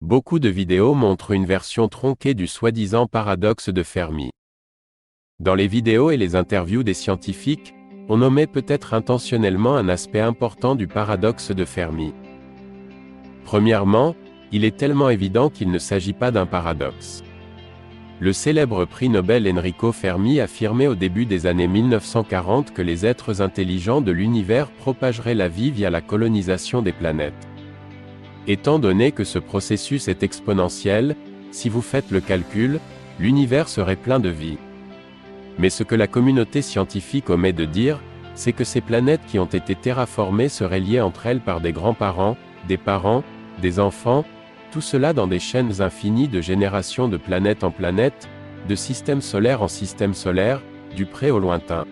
Beaucoup de vidéos montrent une version tronquée du soi-disant paradoxe de Fermi. Dans les vidéos et les interviews des scientifiques, on omet peut-être intentionnellement un aspect important du paradoxe de Fermi. Premièrement, il est tellement évident qu'il ne s'agit pas d'un paradoxe. Le célèbre prix Nobel Enrico Fermi affirmait au début des années 1940 que les êtres intelligents de l'univers propageraient la vie via la colonisation des planètes. Étant donné que ce processus est exponentiel, si vous faites le calcul, l'univers serait plein de vie. Mais ce que la communauté scientifique omet de dire, c'est que ces planètes qui ont été terraformées seraient liées entre elles par des grands-parents, des enfants, tout cela dans des chaînes infinies de générations de planète en planète, de système solaire en système solaire, du près au lointain.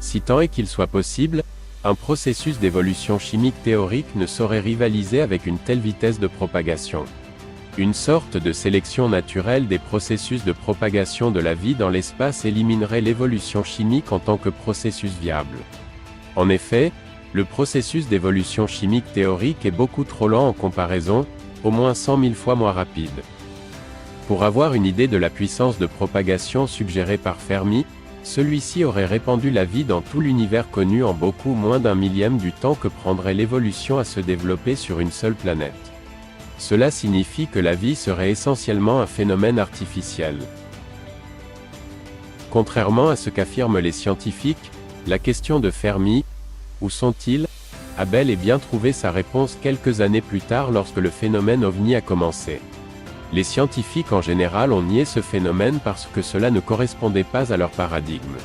Si tant est qu'il soit possible, un processus d'évolution chimique théorique ne saurait rivaliser avec une telle vitesse de propagation. Une sorte de sélection naturelle des processus de propagation de la vie dans l'espace éliminerait l'évolution chimique en tant que processus viable. En effet, le processus d'évolution chimique théorique est beaucoup trop lent en comparaison, au moins 100 000 fois moins rapide. Pour avoir une idée de la puissance de propagation suggérée par Fermi, celui-ci aurait répandu la vie dans tout l'univers connu en beaucoup moins d'un millième du temps que prendrait l'évolution à se développer sur une seule planète. Cela signifie que la vie serait essentiellement un phénomène artificiel. Contrairement à ce qu'affirment les scientifiques, la question de Fermi, où sont-ils, a bel et bien trouvé sa réponse quelques années plus tard lorsque le phénomène OVNI a commencé. Les scientifiques en général ont nié ce phénomène parce que cela ne correspondait pas à leur paradigme.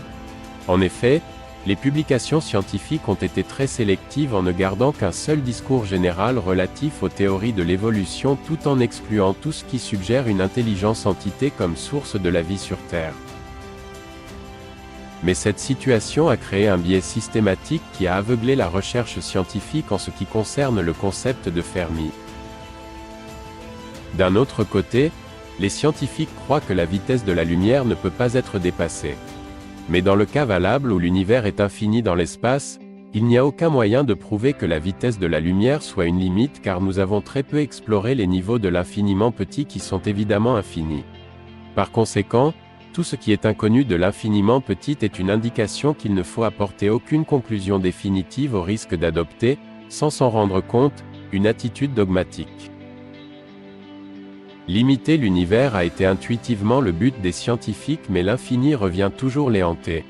En effet, les publications scientifiques ont été très sélectives en ne gardant qu'un seul discours général relatif aux théories de l'évolution tout en excluant tout ce qui suggère une intelligence entité comme source de la vie sur Terre. Mais cette situation a créé un biais systématique qui a aveuglé la recherche scientifique en ce qui concerne le concept de Fermi. D'un autre côté, les scientifiques croient que la vitesse de la lumière ne peut pas être dépassée. Mais dans le cas valable où l'univers est infini dans l'espace, il n'y a aucun moyen de prouver que la vitesse de la lumière soit une limite car nous avons très peu exploré les niveaux de l'infiniment petit qui sont évidemment infinis. Par conséquent, tout ce qui est inconnu de l'infiniment petit est une indication qu'il ne faut apporter aucune conclusion définitive au risque d'adopter, sans s'en rendre compte, une attitude dogmatique. Limiter l'univers a été intuitivement le but des scientifiques mais l'infini revient toujours les hanter.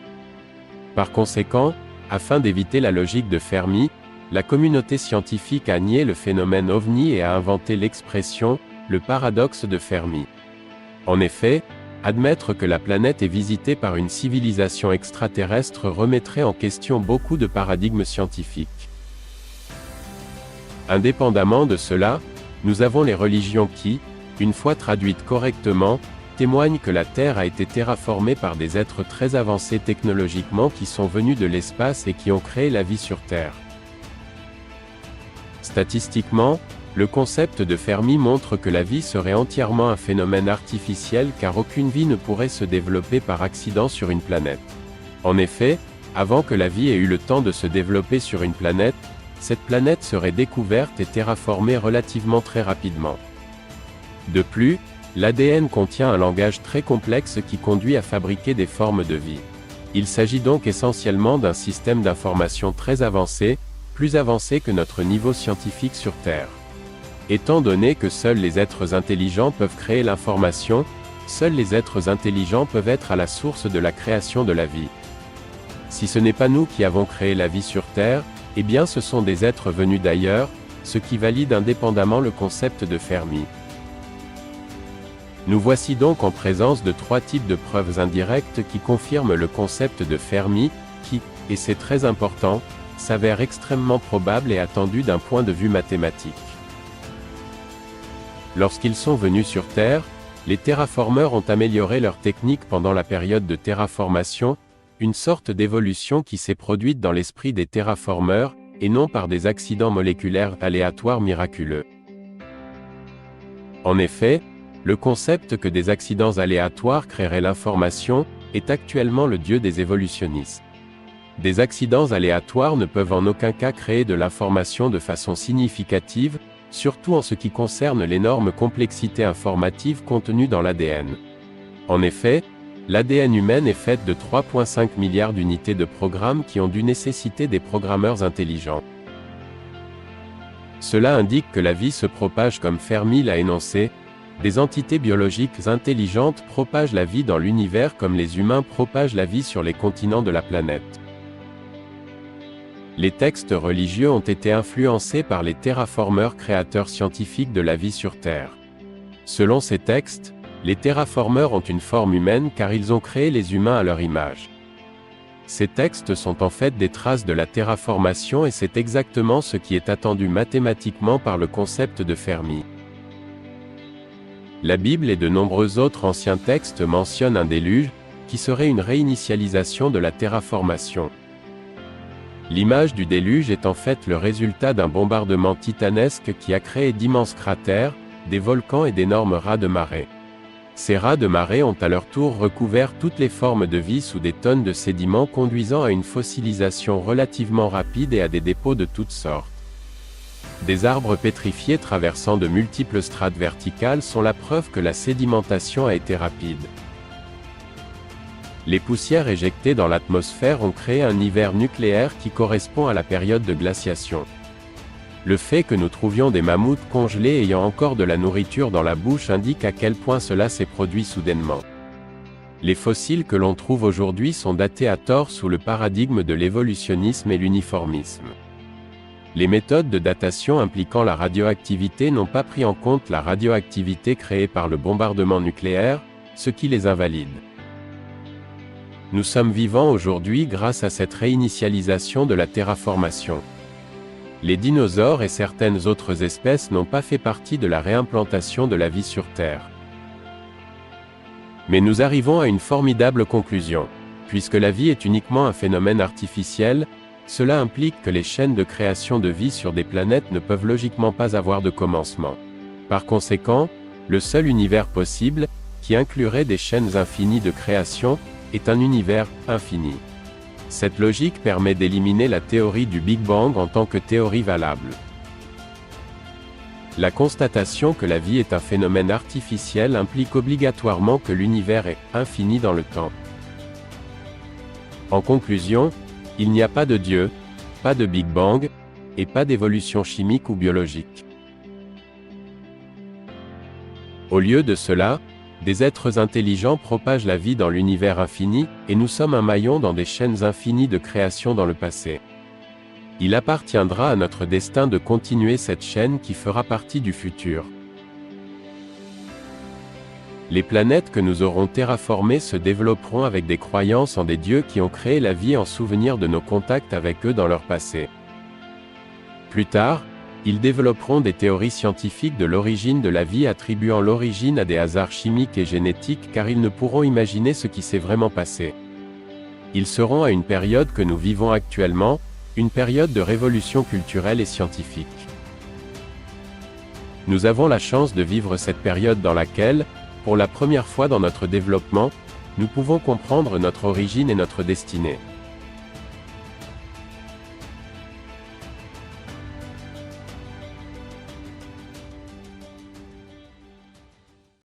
Par conséquent, afin d'éviter la logique de Fermi, la communauté scientifique a nié le phénomène OVNI et a inventé l'expression « le paradoxe de Fermi ». En effet, admettre que la planète est visitée par une civilisation extraterrestre remettrait en question beaucoup de paradigmes scientifiques. Indépendamment de cela, nous avons les religions qui, une fois traduites correctement, témoignent que la Terre a été terraformée par des êtres très avancés technologiquement qui sont venus de l'espace et qui ont créé la vie sur Terre. Statistiquement, le concept de Fermi montre que la vie serait entièrement un phénomène artificiel car aucune vie ne pourrait se développer par accident sur une planète. En effet, avant que la vie ait eu le temps de se développer sur une planète, cette planète serait découverte et terraformée relativement très rapidement. De plus, l'ADN contient un langage très complexe qui conduit à fabriquer des formes de vie. Il s'agit donc essentiellement d'un système d'information très avancé, plus avancé que notre niveau scientifique sur Terre. Étant donné que seuls les êtres intelligents peuvent créer l'information, seuls les êtres intelligents peuvent être à la source de la création de la vie. Si ce n'est pas nous qui avons créé la vie sur Terre, eh bien ce sont des êtres venus d'ailleurs, ce qui valide indépendamment le concept de Fermi. Nous voici donc en présence de trois types de preuves indirectes qui confirment le concept de Fermi, qui, et c'est très important, s'avère extrêmement probable et attendu d'un point de vue mathématique. Lorsqu'ils sont venus sur Terre, les terraformeurs ont amélioré leur technique pendant la période de terraformation, une sorte d'évolution qui s'est produite dans l'esprit des terraformeurs, et non par des accidents moléculaires aléatoires miraculeux. En effet, le concept que des accidents aléatoires créeraient l'information, est actuellement le dieu des évolutionnistes. Des accidents aléatoires ne peuvent en aucun cas créer de l'information de façon significative, surtout en ce qui concerne l'énorme complexité informative contenue dans l'ADN. En effet, l'ADN humaine est faite de 3,5 milliards d'unités de programmes qui ont dû nécessiter des programmeurs intelligents. Cela indique que la vie se propage comme Fermi l'a énoncé, des entités biologiques intelligentes propagent la vie dans l'univers comme les humains propagent la vie sur les continents de la planète. Les textes religieux ont été influencés par les terraformeurs créateurs scientifiques de la vie sur Terre. Selon ces textes, les terraformeurs ont une forme humaine car ils ont créé les humains à leur image. Ces textes sont en fait des traces de la terraformation et c'est exactement ce qui est attendu mathématiquement par le concept de Fermi. La Bible et de nombreux autres anciens textes mentionnent un déluge, qui serait une réinitialisation de la terraformation. L'image du déluge est en fait le résultat d'un bombardement titanesque qui a créé d'immenses cratères, des volcans et d'énormes rats de marée. Ces rats de marée ont à leur tour recouvert toutes les formes de vie sous des tonnes de sédiments conduisant à une fossilisation relativement rapide et à des dépôts de toutes sortes. Des arbres pétrifiés traversant de multiples strates verticales sont la preuve que la sédimentation a été rapide. Les poussières éjectées dans l'atmosphère ont créé un hiver nucléaire qui correspond à la période de glaciation. Le fait que nous trouvions des mammouths congelés ayant encore de la nourriture dans la bouche indique à quel point cela s'est produit soudainement. Les fossiles que l'on trouve aujourd'hui sont datés à tort sous le paradigme de l'évolutionnisme et l'uniformisme. Les méthodes de datation impliquant la radioactivité n'ont pas pris en compte la radioactivité créée par le bombardement nucléaire, ce qui les invalide. Nous sommes vivants aujourd'hui grâce à cette réinitialisation de la terraformation. Les dinosaures et certaines autres espèces n'ont pas fait partie de la réimplantation de la vie sur Terre. Mais nous arrivons à une formidable conclusion. Puisque la vie est uniquement un phénomène artificiel, cela implique que les chaînes de création de vie sur des planètes ne peuvent logiquement pas avoir de commencement. Par conséquent, le seul univers possible, qui inclurait des chaînes infinies de création, est un univers infini. Cette logique permet d'éliminer la théorie du Big Bang en tant que théorie valable. La constatation que la vie est un phénomène artificiel implique obligatoirement que l'univers est infini dans le temps. En conclusion, il n'y a pas de Dieu, pas de Big Bang, et pas d'évolution chimique ou biologique. Au lieu de cela, des êtres intelligents propagent la vie dans l'univers infini, et nous sommes un maillon dans des chaînes infinies de création dans le passé. Il appartiendra à notre destin de continuer cette chaîne qui fera partie du futur. Les planètes que nous aurons terraformées se développeront avec des croyances en des dieux qui ont créé la vie en souvenir de nos contacts avec eux dans leur passé. Plus tard, ils développeront des théories scientifiques de l'origine de la vie attribuant l'origine à des hasards chimiques et génétiques car ils ne pourront imaginer ce qui s'est vraiment passé. Ils seront à une période que nous vivons actuellement, une période de révolution culturelle et scientifique. Nous avons la chance de vivre cette période dans laquelle, pour la première fois dans notre développement, nous pouvons comprendre notre origine et notre destinée.